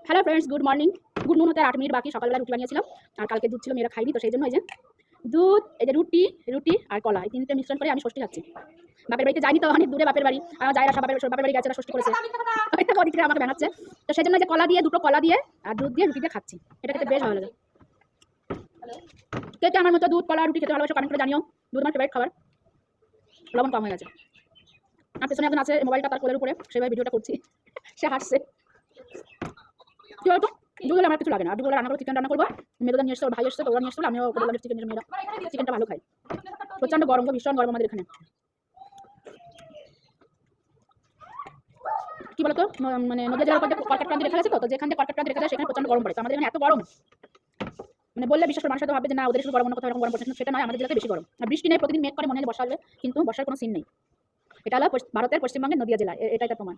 Hello friends, good morning. Good নুন হতে 8 minute বাকি। সকালবেলা রুটি বানিয়েছিলাম, আর কালকে দুধ ছিল, মেয়েরা খাইনি, তো সেই জন্য এই যে দুধ, এই যে রুটি রুটি আর কলা, এই তিনটে মিশ্রণ করে আমি ষষ্ঠী খাচ্ছি। বাপের বাড়িতে যাইনি, তো অনেক দূরে বাপের বাড়ি। আমার যাইরা সব বাপের বাড়ি গেছে, ষষ্ঠী করেছে, ওদিক থেকে আমাকে বানাচ্ছে। তো সেই জন্য যে কলা দিয়ে, দুটো কলা দিয়ে আর দুধ দিয়ে রুটি দিয়ে খাচ্ছি। এটা খেতে বেশ ভালো লাগে। কে কে আমার মতো দুধ কলা রুটি খেতে ভালোবাসো কমেন্ট করে জানিও। দুধ আমার ফেভারিট খাবার। লবণ কম হয়ে গেছে। আর পেছনে একজন আছে, মোবাইলটা তার কোলের উপরে, সেভাবে ভিডিওটা করছি। সে হাসছে। কি বলতো, দুধ হলে আমার কিছু লাগে না। দুধ হলে রান্না করে চিকেন রান্না করবো। মেয়েদের নিয়ে এসছে, ওর ভাই এসছে, তো ওরা নিয়ে এসছিল, আমিও বললাম চিকেন নিয়ে, মেয়েরা চিকেনটা ভালো খাই। প্রচন্ড গরম, ভীষণ গরম আমাদের এখানে। কি বলতো, মানে নদীয়া জেলার উপর কর্কট ক্রান্তি রেখা আছে, তো যেখান থেকে কর্কট ক্রান্তি রেখা যায় সেখানে প্রচন্ড গরম পড়ে। তো আমাদের এখানে এত গরম, মানে বললে বিশ্বাস করে মানুষ হয়তো ভাবে যে না ওদের শুধু গরম, অন্য কোথাও এরকম গরম পড়ছে, সেটা নয়, আমাদের জেলাতে বেশি গরম। আর বৃষ্টি নেই, প্রতিদিন মেঘ করে, মনে হয় বর্ষা আসবে, কিন্তু বর্ষার কোনো সিন নেই। এটা হলো ভারতের পশ্চিমবঙ্গের নদীয়া জেলা, এটাই তার প্রমাণ।